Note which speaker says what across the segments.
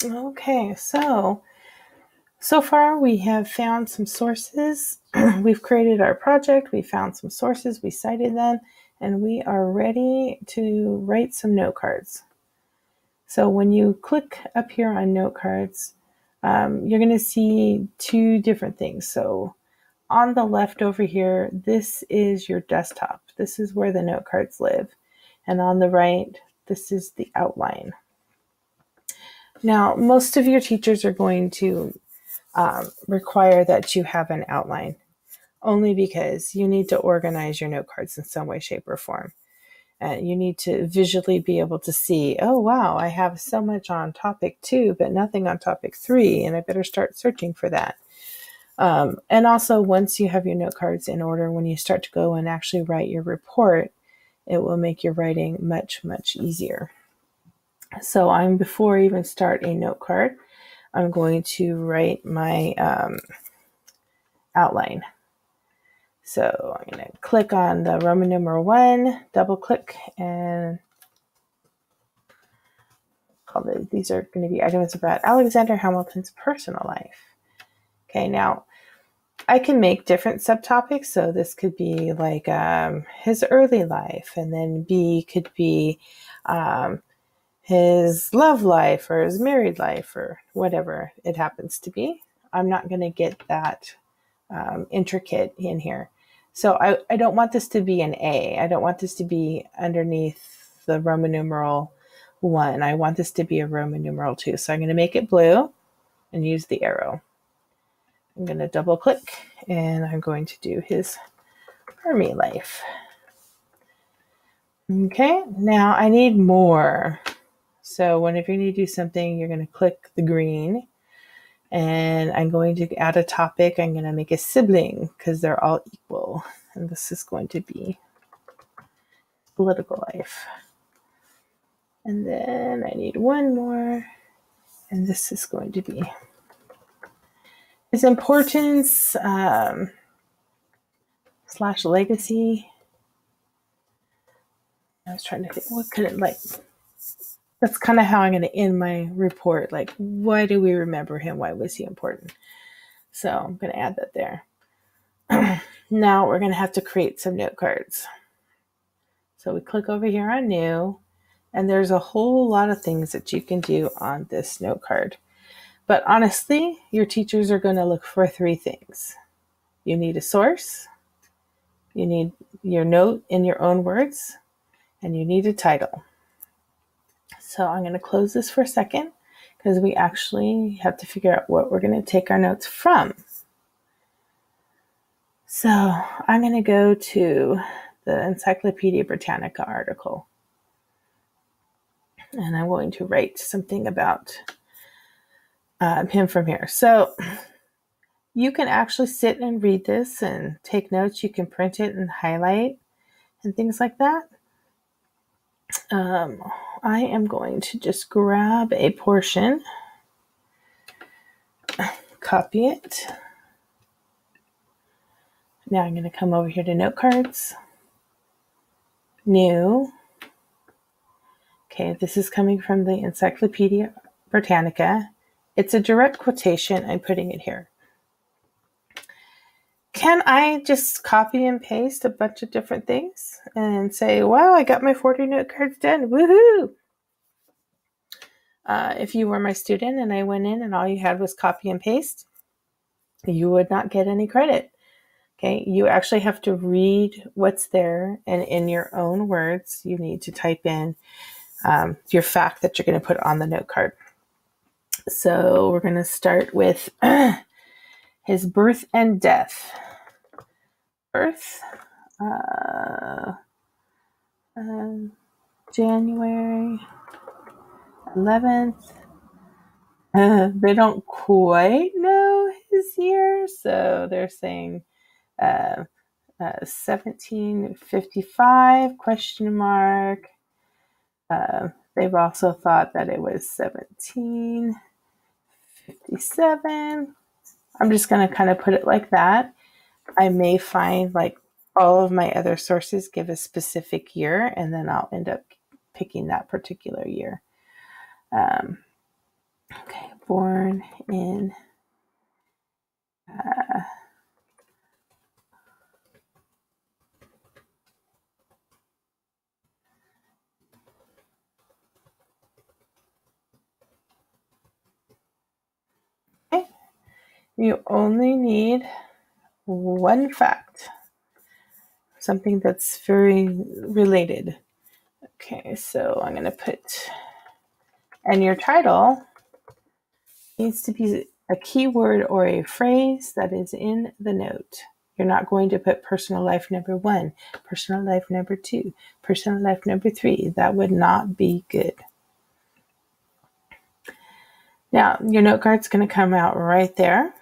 Speaker 1: Okay, so far we have found some sources. We've created our project, we found some sources, we cited them, and we are ready to write some note cards. So when you click up here on note cards, you're going to see two different things. So on the left over here, this is your desktop. This is where the note cards live. And on the right, this is the outline. Now, most of your teachers are going to require that you have an outline, only because you need to organize your note cards in some way, shape, or form. You need to visually be able to see, oh, wow, I have so much on topic 2, but nothing on topic 3, and I better start searching for that. And also, once you have your note cards in order, when you start to go and actually write your report, it will make your writing much, much easier. So before I even start a note card, I'm going to write my outline. So I'm going to click on the Roman numeral 1, double click, and these are going to be items about Alexander Hamilton's personal life. Okay, now I can make different subtopics. So this could be like his early life, and then B could be his love life or his married life or whatever it happens to be. I'm not going to get that intricate in here. So I don't want this to be an A. I don't want this to be underneath the Roman numeral 1. I want this to be a Roman numeral 2. So I'm going to make it blue and use the arrow. I'm going to double click and I'm going to do his army life. Okay, now I need more. So whenever you need to do something, you're going to click the green, and I'm going to add a topic. I'm going to make a sibling because they're all equal. And this is going to be political life. And then I need one more, and this is going to be his importance / legacy. I was trying to think, what could it like? That's kind of how I'm going to end my report. Like, why do we remember him? Why was he important? So I'm going to add that there. Now we're going to have to create some note cards. So we click over here on new, and there's a whole lot of things that you can do on this note card. But honestly, your teachers are going to look for 3 things. You need a source, you need your note in your own words, and you need a title. So I'm going to close this for a second because we actually have to figure out what we're going to take our notes from. So I'm going to go to the Encyclopedia Britannica article, and I'm going to write something about him from here. So you can actually sit and read this and take notes. You can print it and highlight and things like that. I am going to just grab a portion, copy it. Now I'm going to come over here to note cards, new. Okay, this is coming from the Encyclopedia Britannica. It's a direct quotation. I'm putting it here. Can I just copy and paste a bunch of different things and say, wow, I got my 40 note cards done. Woohoo! If you were my student and I went in and all you had was copy and paste, you would not get any credit. Okay, you actually have to read what's there, and in your own words, you need to type in your fact that you're going to put on the note card. So we're going to start with his birth and death. Birth, January 11th. They don't quite know his year, so they're saying 1755 ? They've also thought that it was 1757. I'm just going to kind of put it like that. I may find like all of my other sources give a specific year, and then I'll end up picking that particular year. Okay, born in okay. You only need one fact, something that's very related. Okay, so I'm going to put, and your title needs to be a keyword or a phrase that is in the note. You're not going to put personal life number 1, personal life number 2, personal life number 3. That would not be good. Now, your note card's going to come out right there.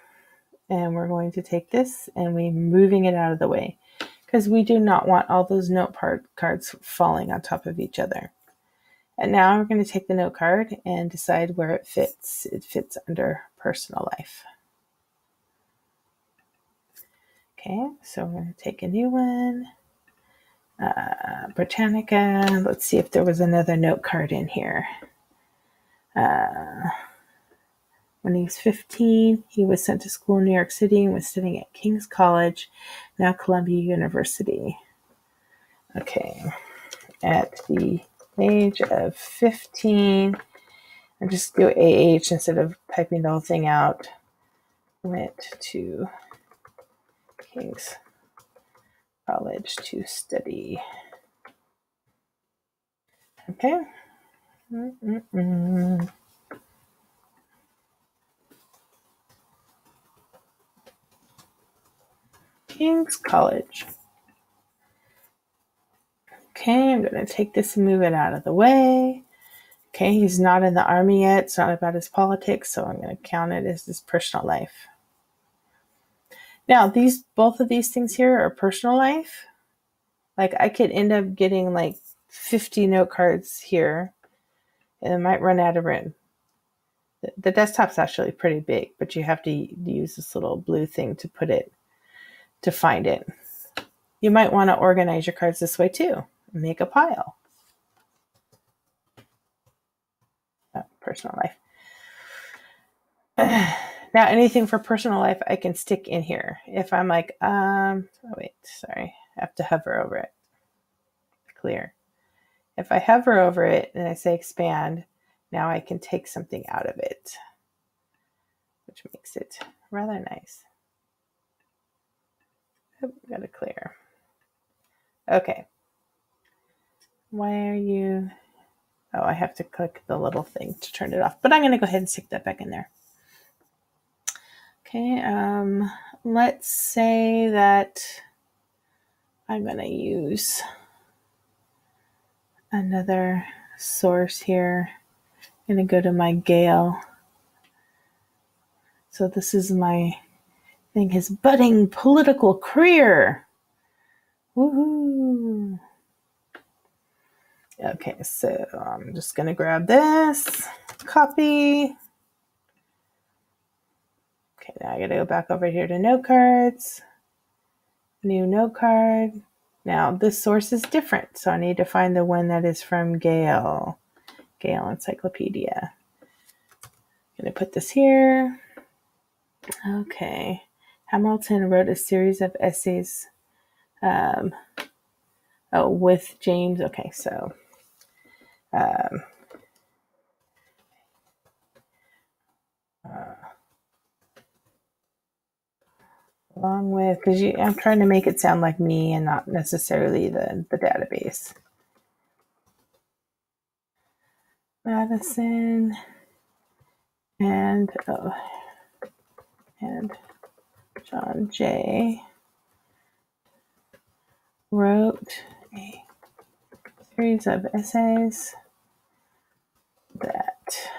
Speaker 1: And we're going to take this and we're moving it out of the way because we do not want all those note cards falling on top of each other. And now we're going to take the note card and decide where it fits. It fits under personal life. Okay, so we're going to take a new one. Britannica. Let's see if there was another note card in here. When he was 15, he was sent to school in New York City and was studying at King's College, now Columbia University. Okay, at the age of 15, and just do AH instead of typing the whole thing out. Went to King's College to study. Okay. King's College. Okay, I'm going to take this and move it out of the way. Okay, he's not in the army yet. It's not about his politics, so I'm going to count it as his personal life. Now, both of these things here are personal life. Like, I could end up getting like 50 note cards here, and it might run out of room. The desktop's actually pretty big, but you have to use this little blue thing to put it, to find it. You might want to organize your cards this way too. Make a pile. Personal life. Now, anything for personal life, I can stick in here. If I'm like, oh wait, sorry, I have to hover over it. Clear. If I hover over it and I say expand, now I can take something out of it, which makes it rather nice. Oh, got to clear. Okay. Why are you? Oh, I have to click the little thing to turn it off, but I'm going to go ahead and stick that back in there. Okay, let's say that I'm going to use another source here. I'm going to go to my Gale. So this is my thing, his budding political career. Woohoo! Okay, so I'm just going to grab this, copy. Okay, now I got to go back over here to note cards. New note card. Now this source is different, so I need to find the one that is from Gale Encyclopedia. I'm going to put this here. Okay. Hamilton wrote a series of essays with James. Okay, so along with, because I'm trying to make it sound like me and not necessarily the database. Madison and John Jay wrote a series of essays that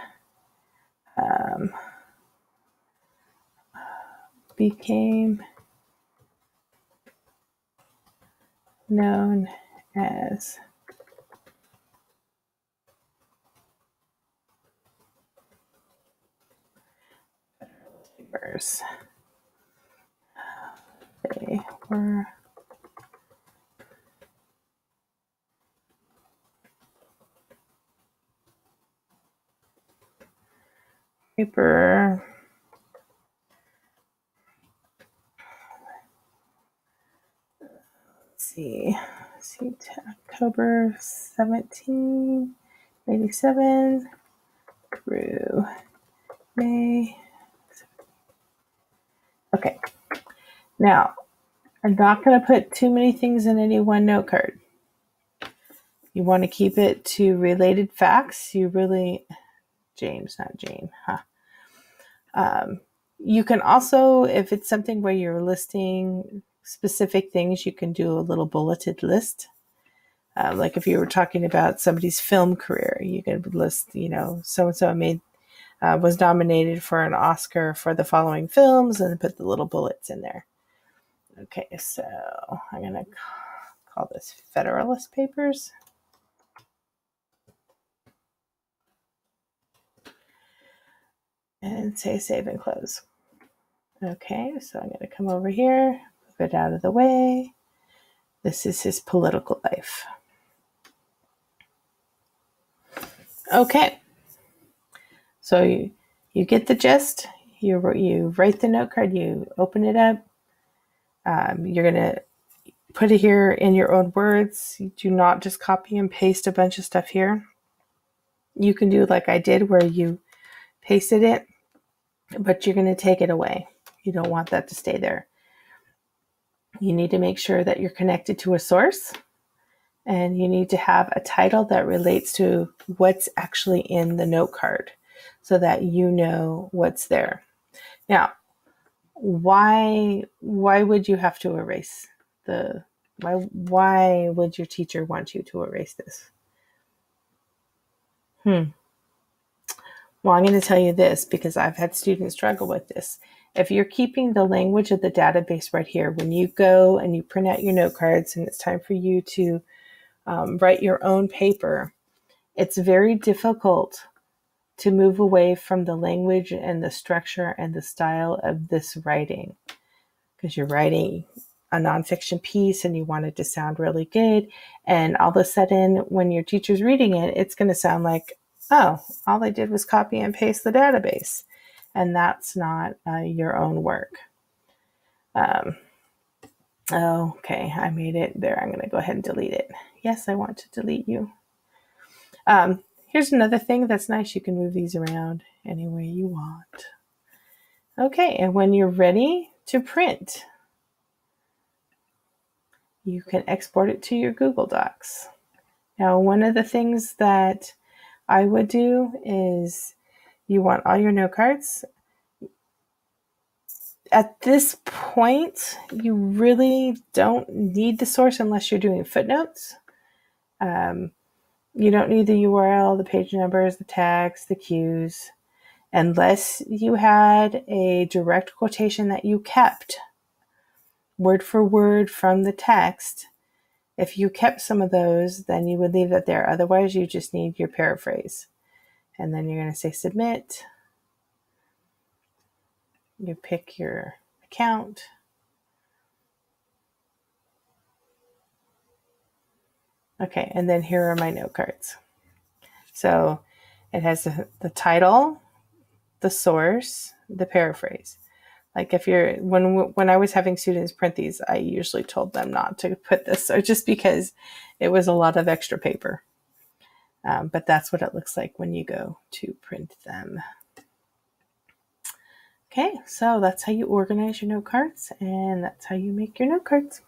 Speaker 1: became known as papers. They were paper. Let's see, October 1787 through May. Okay, now I'm not going to put too many things in any one note card. You want to keep it to related facts. James, not Jane, huh? You can also, if it's something where you're listing specific things, you can do a little bulleted list. Like if you were talking about somebody's film career, you could list, so-and-so was nominated for an Oscar for the following films, and put the little bullets in there. Okay, so I'm going to call this Federalist Papers. And say save and close. Okay, so I'm going to come over here, move it out of the way. This is his political life. Okay, so you get the gist. You write the note card, you open it up. You're going to put it here in your own words. You do not just copy and paste a bunch of stuff here. You can do like I did where you pasted it, but you're going to take it away. You don't want that to stay there. You need to make sure that you're connected to a source, and you need to have a title that relates to what's actually in the note card so that you know what's there. Now, why would you have to erase why would your teacher want you to erase this? Well, I'm going to tell you this because I've had students struggle with this. If you're keeping the language of the database right here, when you go and you print out your note cards and it's time for you to write your own paper, it's very difficult to move away from the language and the structure and the style of this writing, because you're writing a nonfiction piece and you want it to sound really good. And all of a sudden, when your teacher's reading it, it's going to sound like, oh, all I did was copy and paste the database. And that's not your own work. Okay, I made it there. I'm going to go ahead and delete it. Yes, I want to delete you. Here's another thing that's nice. You can move these around any way you want. Okay, and when you're ready to print, you can export it to your Google Docs. Now, one of the things that I would do is you want all your note cards. At this point, you really don't need the source unless you're doing footnotes. You don't need the URL, the page numbers, the tags, the cues, unless you had a direct quotation that you kept word for word from the text. If you kept some of those, then you would leave that there. Otherwise, you just need your paraphrase. And then you're going to say submit. You pick your account. Okay, and then here are my note cards. So it has the title, the source, the paraphrase. Like if you're, when I was having students print these, I usually told them not to put this, so just because it was a lot of extra paper. But that's what it looks like when you go to print them. Okay, so that's how you organize your note cards, and that's how you make your note cards.